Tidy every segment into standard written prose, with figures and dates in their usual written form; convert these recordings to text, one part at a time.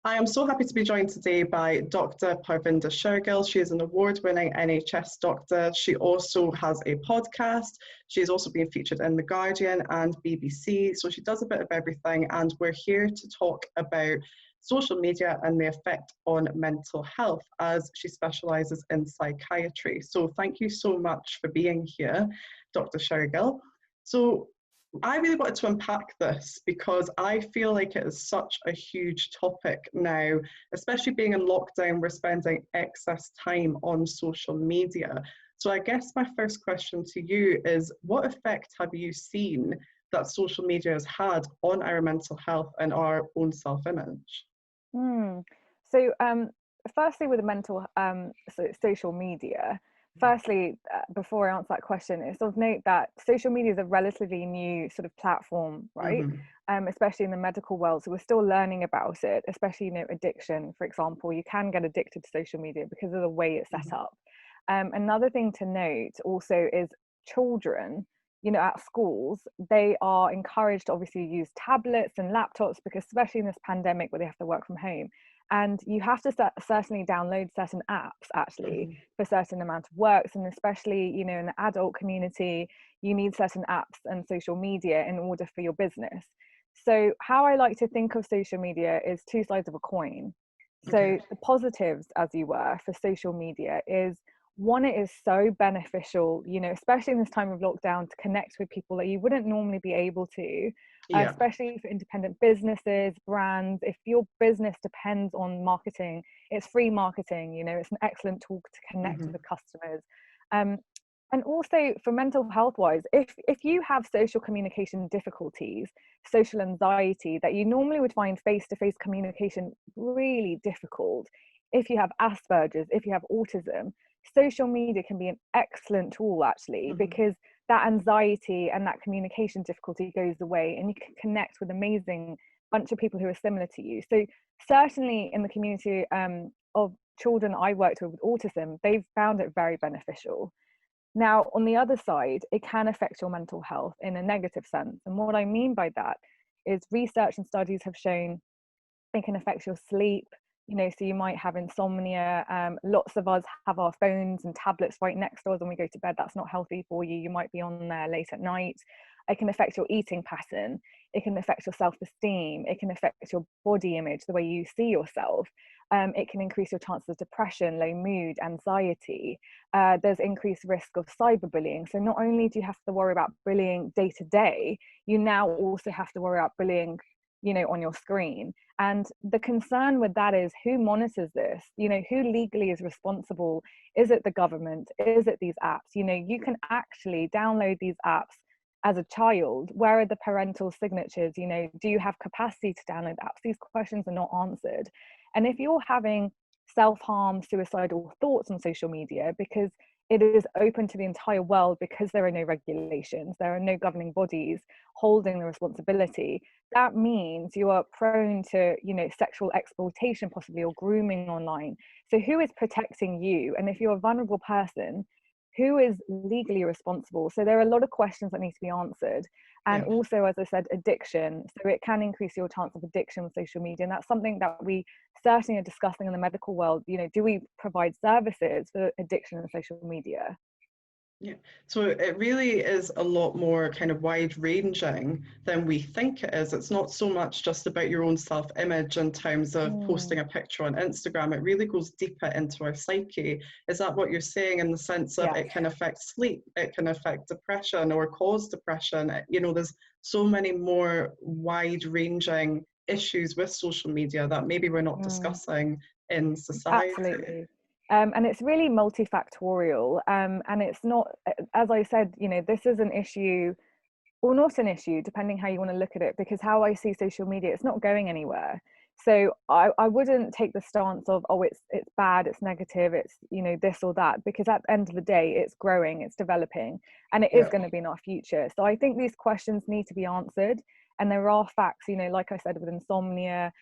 I am so happy to be joined today by Dr. Parvinder Shergill. She is an award-winning NHS doctor. She also has a podcast. She has also been featured in The Guardian and BBC. So she does a bit of everything, and we're here to talk about social media and the effect on mental health, as she specialises in psychiatry. So thank you so much for being here, Dr. Shergill. So I really wanted to unpack this because I feel like it is such a huge topic now, especially being in lockdown. We're spending excess time on social media. So I guess my first question to you is, what effect have you seen that social media has had on our mental health and our own self-image? So firstly, with the social media, before I answer that question, it's of note that social media is a relatively new sort of platform, right? Especially in the medical world. So we're still learning about it, especially, addiction, for example. You can get addicted to social media because of the way it's set up. Another thing to note also is children, at schools, they are encouraged to obviously use tablets and laptops, because especially in this pandemic where they have to work from home. And you have to certainly download certain apps actually for certain amount of works, and especially in the adult community, you need certain apps and social media in order for your business. So how I like to think of social media is two sides of a coin. So the positives, as you were, for social media is, one, it is so beneficial, especially in this time of lockdown, to connect with people that you wouldn't normally be able to, especially for independent businesses, brands. If your business depends on marketing, it's free marketing, it's an excellent tool to connect with the customers. And also for mental health wise, if you have social communication difficulties, social anxiety that you normally would find face-to-face communication really difficult, if you have Asperger's, if you have autism, social media can be an excellent tool actually, because that anxiety and that communication difficulty goes away, and you can connect with an amazing bunch of people who are similar to you. So certainly in the community of children I worked with autism, they've found it very beneficial. Now, on the other side, it can affect your mental health in a negative sense. And what I mean by that is, research and studies have shown it can affect your sleep. So you might have insomnia. Lots of us have our phones and tablets right next to us when we go to bed. That's not healthy for you. You might be on there late at night. It can affect your eating pattern. It can affect your self-esteem. It can affect your body image, the way you see yourself. It can increase your chances of depression, low mood, anxiety. There's increased risk of cyberbullying. So not only do you have to worry about bullying day to day, you now also have to worry about bullying on your screen. And the concern with that is, who monitors this? Who legally is responsible? Is it the government? Is it these apps? You can actually download these apps as a child. Where are the parental signatures? Do you have capacity to download apps? These questions are not answered. And if you're having self-harm, suicidal thoughts on social media, because it is open to the entire world, because there are no regulations, there are no governing bodies holding the responsibility, that means you are prone to, sexual exploitation possibly, or grooming online. So who is protecting you? And if you're a vulnerable person, who is legally responsible? So there are a lot of questions that need to be answered. And also, as I said, addiction. So it can increase your chance of addiction with social media. And that's something that we certainly are discussing in the medical world. Do we provide services for addiction and social media? Yeah, so it really is a lot more kind of wide-ranging than we think it is. It's not so much just about your own self-image in terms of posting a picture on Instagram. It really goes deeper into our psyche. Is that what you're saying, in the sense of it can affect sleep, it can affect depression or cause depression? There's so many more wide-ranging issues with social media that maybe we're not discussing in society. Absolutely. And it's really multifactorial. And it's not, as I said, this is an issue, or not an issue, depending how you want to look at it, because how I see social media, it's not going anywhere. So I wouldn't take the stance of, oh, it's bad, it's negative, it's, this or that, because at the end of the day, it's growing, it's developing, and it is going to be in our future. So I think these questions need to be answered. And there are facts, like I said, with insomnia,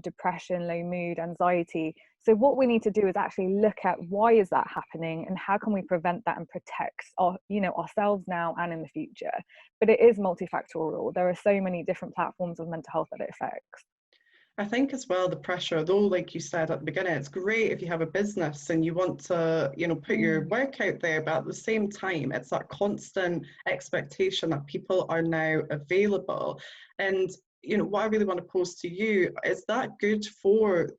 depression, low mood, anxiety. So what we need to do is actually look at, why is that happening, and how can we prevent that and protect ourselves now and in the future. But it is multifactorial. There are so many different platforms of mental health that it affects. I think as well the pressure, though, like you said at the beginning, it's great if you have a business and you want to, put your work out there, but at the same time, it's that constant expectation that people are now available. And what I really want to pose to you, is that good for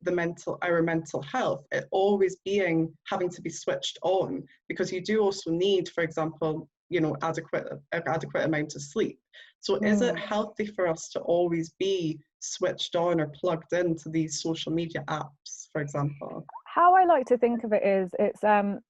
our mental health? It always having to be switched on, because you do also need, for example, adequate amount of sleep. So is it healthy for us to always be switched on or plugged into these social media apps, for example? How I like to think of it is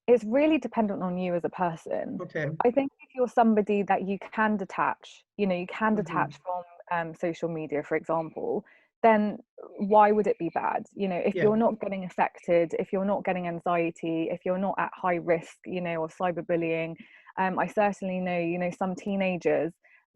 it's really dependent on you as a person. Okay. I think if you're somebody that you can detach, you can detach from social media, for example, then why would it be bad? If you're not getting affected, if you're not getting anxiety, if you're not at high risk, of cyberbullying, I certainly know, some teenagers,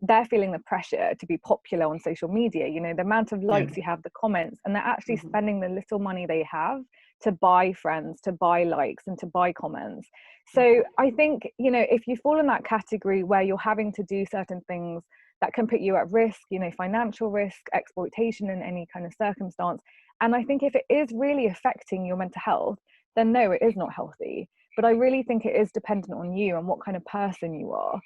they're feeling the pressure to be popular on social media, the amount of likes you have, the comments, and they're actually spending the little money they have to buy friends, to buy likes, and to buy comments. So I think, if you fall in that category where you're having to do certain things that can put you at risk, financial risk, exploitation in any kind of circumstance, and I think if it is really affecting your mental health, then no, it is not healthy. But I really think it is dependent on you and what kind of person you are.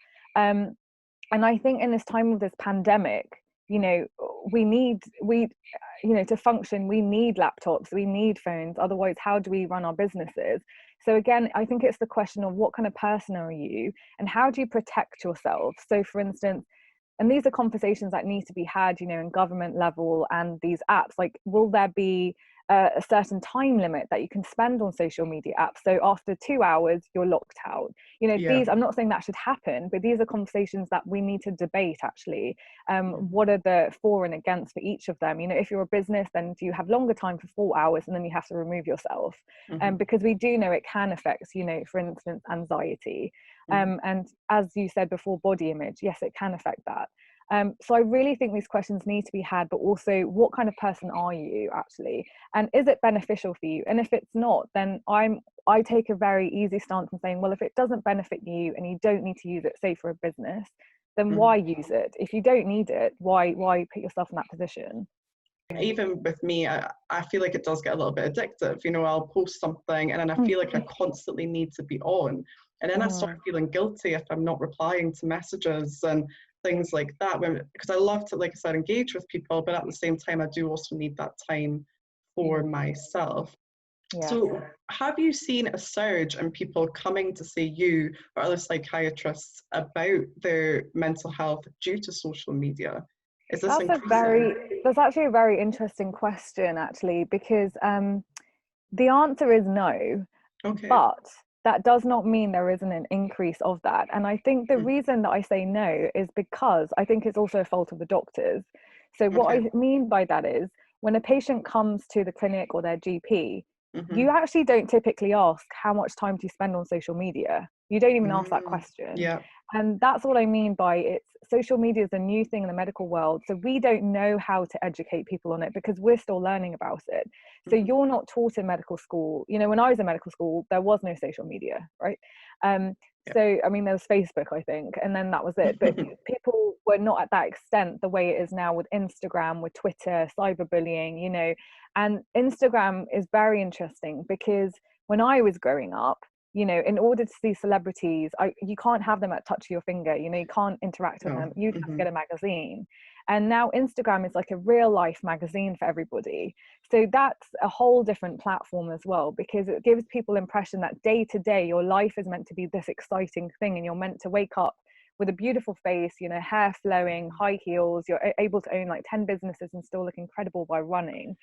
And I think in this time of this pandemic, to function, we need laptops, we need phones. Otherwise, how do we run our businesses? So again, I think it's the question of what kind of person are you and how do you protect yourself? So for instance, and these are conversations that need to be had, in government level, and these apps, like, will there be a certain time limit that you can spend on social media apps? So after 2 hours, you're locked out. These, I'm not saying that should happen, but these are conversations that we need to debate, actually. What are the for and against for each of them? If you're a business, then do you have longer time for 4 hours and then you have to remove yourself? Because we do know it can affect, for instance, anxiety. And as you said before, body image, yes, it can affect that. So I really think these questions need to be had, but also what kind of person are you actually? And is it beneficial for you? And if it's not, then I take a very easy stance in saying, well, if it doesn't benefit you and you don't need to use it, say for a business, then why use it? If you don't need it, why put yourself in that position? Even with me, I feel like it does get a little bit addictive. I'll post something and then I feel like I constantly need to be on. And then I start feeling guilty if I'm not replying to messages and things like that. Because I love to, like I said, engage with people, but at the same time, I do also need that time for myself. Yeah. So have you seen a surge in people coming to see you or other psychiatrists about their mental health due to social media? Is this increasing? That's actually a very interesting question, actually, because the answer is no. Okay. But that does not mean there isn't an increase of that. And I think the reason that I say no is because I think it's also a fault of the doctors. So what I mean by that is, when a patient comes to the clinic or their GP, you actually don't typically ask, how much time do you spend on social media? You don't even ask that question. Yeah. And that's what I mean by social media is a new thing in the medical world. So we don't know how to educate people on it because we're still learning about it. So you're not taught in medical school. When I was in medical school, there was no social media, right? So, I mean, there was Facebook, I think, and then that was it. But people were not at that extent the way it is now with Instagram, with Twitter, cyberbullying, and Instagram is very interesting because when I was growing up, in order to see celebrities, you can't have them at touch of your finger, you can't interact with them. You'd have to get a magazine. And now Instagram is like a real life magazine for everybody. So that's a whole different platform as well, because it gives people impression that day to day, your life is meant to be this exciting thing and you're meant to wake up with a beautiful face, hair flowing, high heels, you're able to own like 10 businesses and still look incredible by running.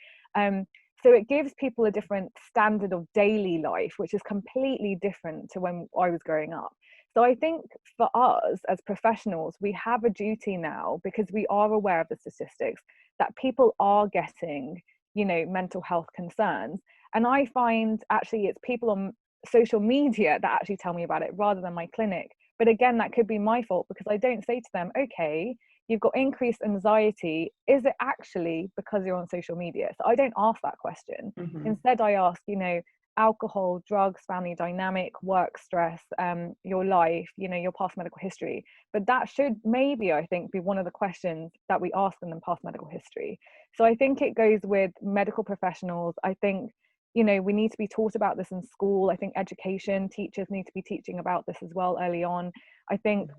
So it gives people a different standard of daily life, which is completely different to when I was growing up. So I think for us as professionals, we have a duty now, because we are aware of the statistics, that people are getting, mental health concerns. And I find actually it's people on social media that actually tell me about it rather than my clinic. But again, that could be my fault because I don't say to them, okay, you've got increased anxiety. Is it actually because you're on social media? So I don't ask that question. Instead, I ask, alcohol, drugs, family dynamic, work stress, your life, you know, your past medical history. But that should maybe, I think, be one of the questions that we ask them in past medical history. So I think it goes with medical professionals. I think, you know, we need to be taught about this in school. I think education, teachers need to be teaching about this as well early on. I think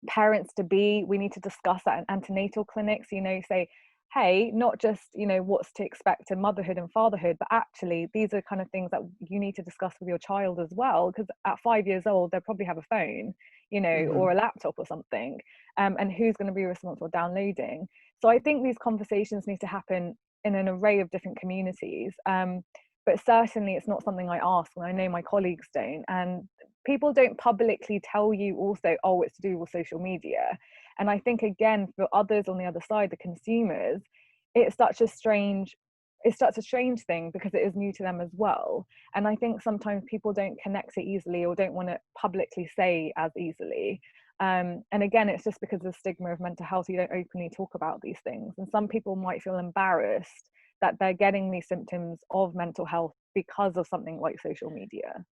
parents to be, we need to discuss that in antenatal clinics, you know, say, hey, not just, you know, what's to expect in motherhood and fatherhood, but actually these are kind of things that you need to discuss with your child as well, because at 5 years old they'll probably have a phone, you know, or a laptop or something, and who's going to be responsible for downloading. So I think these conversations need to happen in an array of different communities, but certainly it's not something I ask, and I know my colleagues don't, and people don't publicly tell you also, oh, it's to do with social media. And I think, again, for others on the other side, the consumers, it's such a strange thing because it is new to them as well. And I think sometimes people don't connect it easily or don't want to publicly say as easily. And again, it's just because of the stigma of mental health, you don't openly talk about these things. And some people might feel embarrassed that they're getting these symptoms of mental health because of something like social media.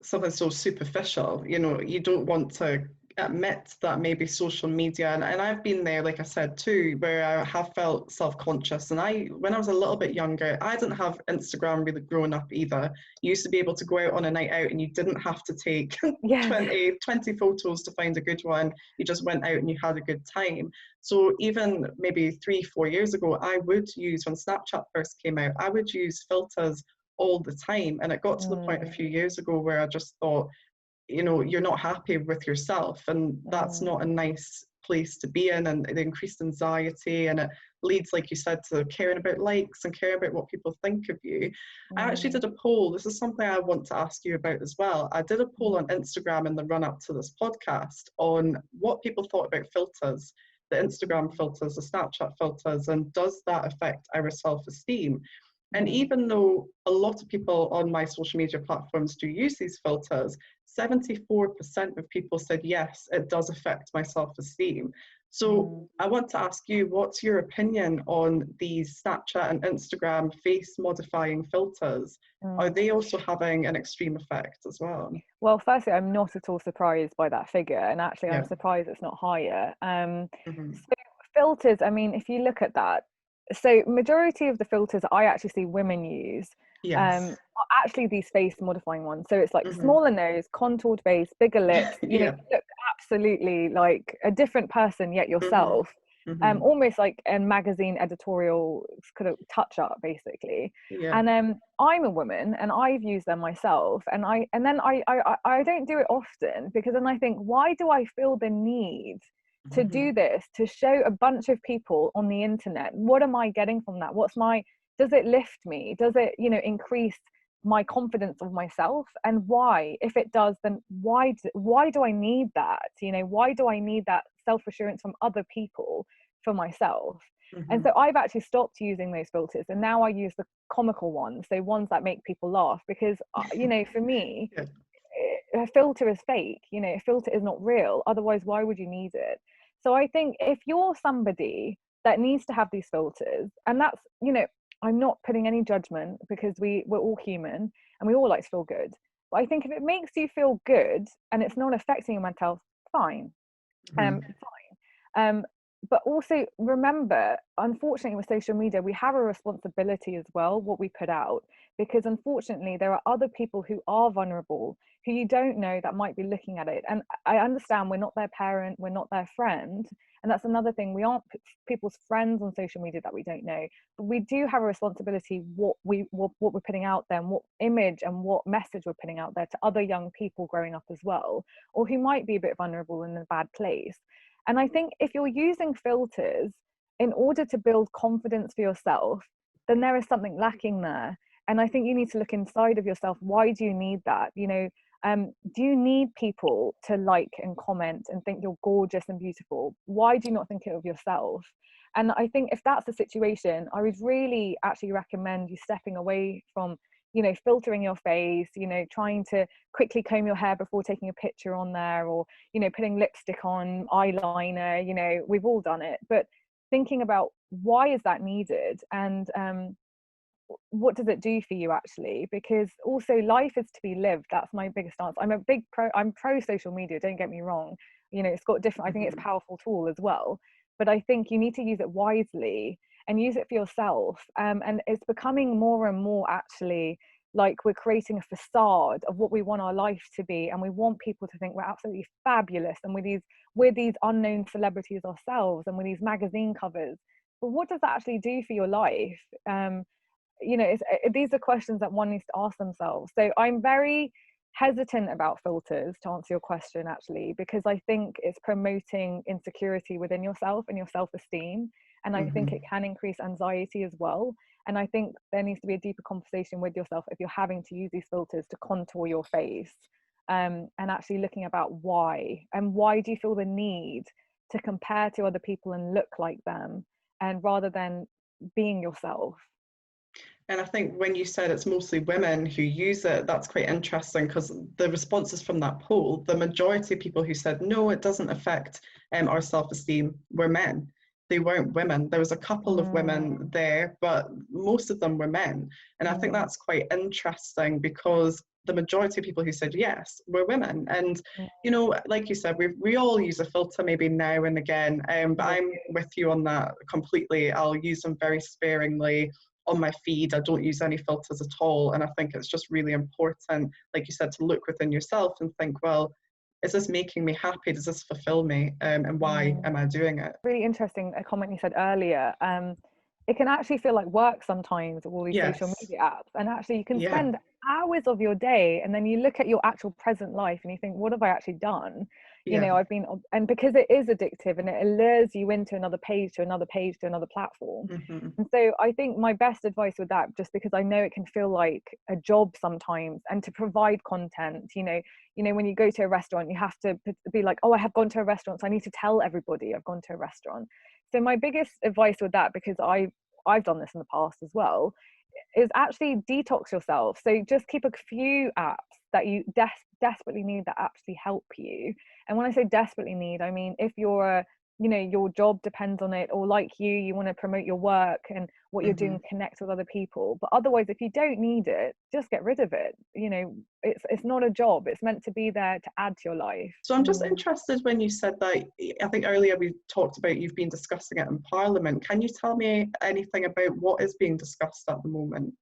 Something so superficial, you know, you don't want to admit that maybe social media, and I've been there, like I said too, where I have felt self-conscious. And when I was a little bit younger, I didn't have Instagram really growing up either. You used to be able to go out on a night out and you didn't have to take Yes. 20 photos to find a good one. You just went out and you had a good time. So even maybe 3-4 years ago, I would use, when Snapchat first came out, I would use filters all the time. And it got to the point a few years ago where I just thought, you know, you're not happy with yourself, and that's not a nice place to be in, and the increased anxiety, and it leads, like you said, to caring about likes and caring about what people think of you. I actually did a poll. This is something I want to ask you about as well. I did a poll on Instagram in the run up to this podcast on what people thought about filters, the Instagram filters, the Snapchat filters, and does that affect our self-esteem? And even though a lot of people on my social media platforms do use these filters, 74% of people said, yes, it does affect my self-esteem. So I want to ask you, what's your opinion on these Snapchat and Instagram face modifying filters? Are they also having an extreme effect as well? Well, firstly, I'm not at all surprised by that figure, and actually I'm surprised it's not higher. So filters, I mean, if you look at that, so majority of the filters I actually see women use are actually these face modifying ones. So it's like smaller nose, contoured face, bigger lips, you know, you look absolutely like a different person yet yourself. Almost like a magazine editorial kind of touch up basically. And I'm a woman and I've used them myself, and I don't do it often, because then I think, why do I feel the need to do this, to show a bunch of people on the internet? What am I getting from that? Does it lift me? Does it, you know, increase my confidence of myself? And why? If it does, then why do I need that? You know, why do I need that self-assurance from other people for myself? And so I've actually stopped using those filters, and now I use the comical ones, so ones that make people laugh, because you know, for me, a filter is fake. You know, a filter is not real. Otherwise, why would you need it? So I think if you're somebody that needs to have these filters, and that's, you know, I'm not putting any judgment, because we're all human and we all like to feel good. But I think if it makes you feel good and it's not affecting your mental health, fine. Fine. But also remember, unfortunately with social media, we have a responsibility as well, what we put out, because unfortunately there are other people who are vulnerable, who you don't know, that might be looking at it. And I understand we're not their parent, we're not their friend. And that's another thing, we aren't people's friends on social media that we don't know, but we do have a responsibility what we're putting out there, and what image and what message we're putting out there to other young people growing up as well, or who might be a bit vulnerable in a bad place. And I think if you're using filters in order to build confidence for yourself, then there is something lacking there. And I think you need to look inside of yourself. Why do you need that? You know, do you need people to like and comment and think you're gorgeous and beautiful? Why do you not think it of yourself? And I think if that's the situation, I would really actually recommend you stepping away from, you know, filtering your face, you know, trying to quickly comb your hair before taking a picture on there, or, you know, putting lipstick on, eyeliner, you know, we've all done it. But thinking about, why is that needed? And what does it do for you actually? Because also life is to be lived. That's my biggest answer. I'm pro social media, don't get me wrong. You know, it's got different, I think it's a powerful tool as well, but I think you need to use it wisely and use it for yourself. And it's becoming more and more actually like we're creating a facade of what we want our life to be, and we want people to think we're absolutely fabulous and we're these unknown celebrities ourselves and we're these magazine covers. But what does that actually do for your life? You know, these are questions that one needs to ask themselves. So I'm very hesitant about filters, to answer your question actually, because I think it's promoting insecurity within yourself and your self-esteem, and I think it can increase anxiety as well. And I think there needs to be a deeper conversation with yourself if you're having to use these filters to contour your face, and actually looking about why do you feel the need to compare to other people and look like them, and rather than being yourself. And I think when you said it's mostly women who use it, that's quite interesting, because the responses from that poll, the majority of people who said, no, it doesn't affect our self-esteem, were men. They weren't women. There was a couple of women there, but most of them were men. And I think that's quite interesting, because the majority of people who said yes were women. And, you know, like you said, we all use a filter maybe now and again, but I'm with you on that completely. I'll use them very sparingly on my feed. I don't use any filters at all. And I think it's just really important, like you said, to look within yourself and think, well, is this making me happy? Does this fulfill me? And why am I doing it? Really interesting, a comment you said earlier. It can actually feel like work sometimes with all these social Yes. media apps, and actually you can Yeah. spend hours of your day, and then you look at your actual present life and you think, what have I actually done? You Yeah. know, and because it is addictive and it allures you into another page to another page to another platform. And so I think my best advice with that, just because I know it can feel like a job sometimes, and to provide content, you know, when you go to a restaurant, you have to be like, oh, I have gone to a restaurant, so I need to tell everybody I've gone to a restaurant. So my biggest advice with that, because I've done this in the past as well, is actually detox yourself. So just keep a few apps that you desperately need that actually help you. And when I say desperately need, I mean if you're you know, your job depends on it, or like you want to promote your work and what you're doing, connect with other people. But otherwise, if you don't need it, just get rid of it. You know, it's not a job. It's meant to be there to add to your life. So I'm just interested, when you said that, I think earlier we talked about you've been discussing it in Parliament. Can you tell me anything about what is being discussed at the moment?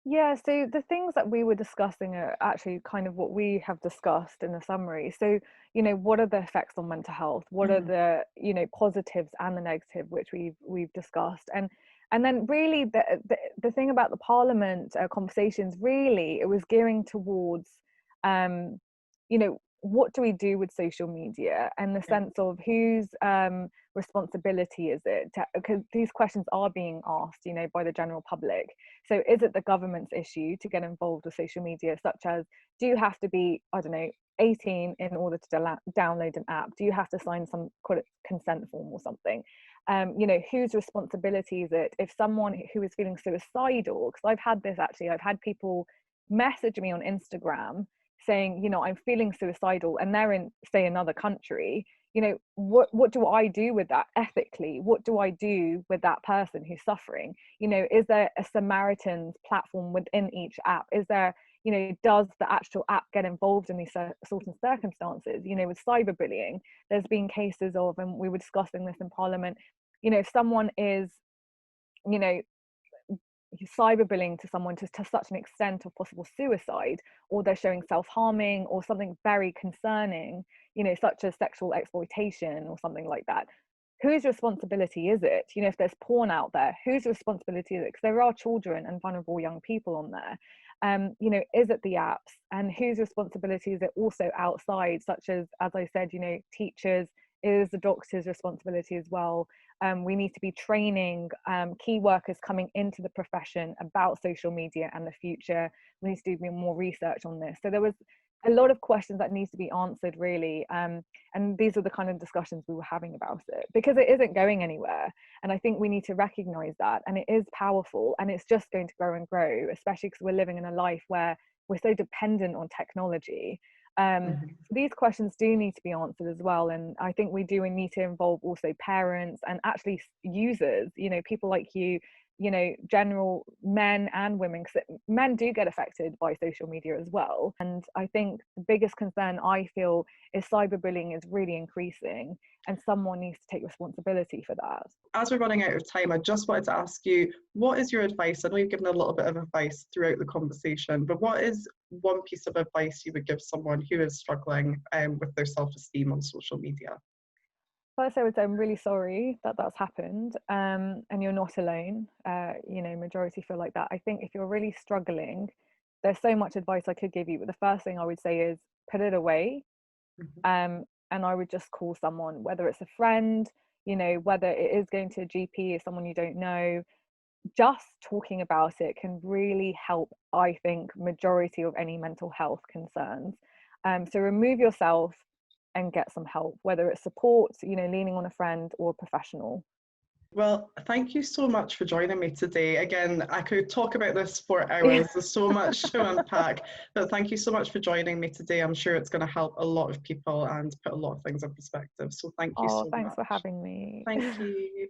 Yeah, so the things that we were discussing are actually kind of what we have discussed in the summary. So, you know, what are the effects on mental health? What are the, you know, positives and the negative, which we've discussed, and then really the thing about the Parliament conversations, really it was gearing towards, you know, what do we do with social media, and the sense of whose responsibility is it, because these questions are being asked, you know, by the general public. So is it the government's issue to get involved with social media, such as, do you have to be, I don't know, 18 in order to download an app? Do you have to sign some consent form or something? You know, whose responsibility is it if someone who is feeling suicidal, because I've had people message me on Instagram saying, you know, I'm feeling suicidal, and they're in, say, another country. You know, what do I do with that ethically? What do I do with that person who's suffering? You know, is there a Samaritan's platform within each app? Is there, you know, does the actual app get involved in these sorts of circumstances? You know, with cyberbullying, there's been cases of, and we were discussing this in Parliament, you know, if someone is, you know, cyberbullying to someone to such an extent of possible suicide, or they're showing self-harming or something very concerning, you know, such as sexual exploitation or something like that, whose responsibility is it? You know, if there's porn out there, whose responsibility is it? Because there are children and vulnerable young people on there. You know, is it the apps, and whose responsibility is it also outside, such as I said, you know, teachers, is the doctor's responsibility as well. We need to be training key workers coming into the profession about social media and the future. We need to do more research on this. So there was a lot of questions that needs to be answered, really. And these are the kind of discussions we were having about it, because it isn't going anywhere. And I think we need to recognize that. And it is powerful, and it's just going to grow and grow, especially because we're living in a life where we're so dependent on technology. These questions do need to be answered as well, and I think we do need to involve also parents and actually users, you know, people like you you know, general men and women, because men do get affected by social media as well. And I think the biggest concern I feel is cyberbullying is really increasing, and someone needs to take responsibility for that. As we're running out of time, I just wanted to ask you, what is your advice? I know you've given a little bit of advice throughout the conversation, but what is one piece of advice you would give someone who is struggling with their self-esteem on social media? First, I would say I'm really sorry that that's happened, and you're not alone. You know, majority feel like that. I think if you're really struggling, there's so much advice I could give you, but the first thing I would say is put it away. And I would just call someone, whether it's a friend, you know, whether it is going to a GP or someone you don't know. Just talking about it can really help, I think, majority of any mental health concerns. So remove yourself and get some help, whether it's support, you know, leaning on a friend or a professional. Well, thank you so much for joining me today. Again, I could talk about this for hours. There's so much to unpack, but thank you so much for joining me today. I'm sure it's going to help a lot of people and put a lot of things in perspective. So thank you so much. Thanks for having me. Thank you.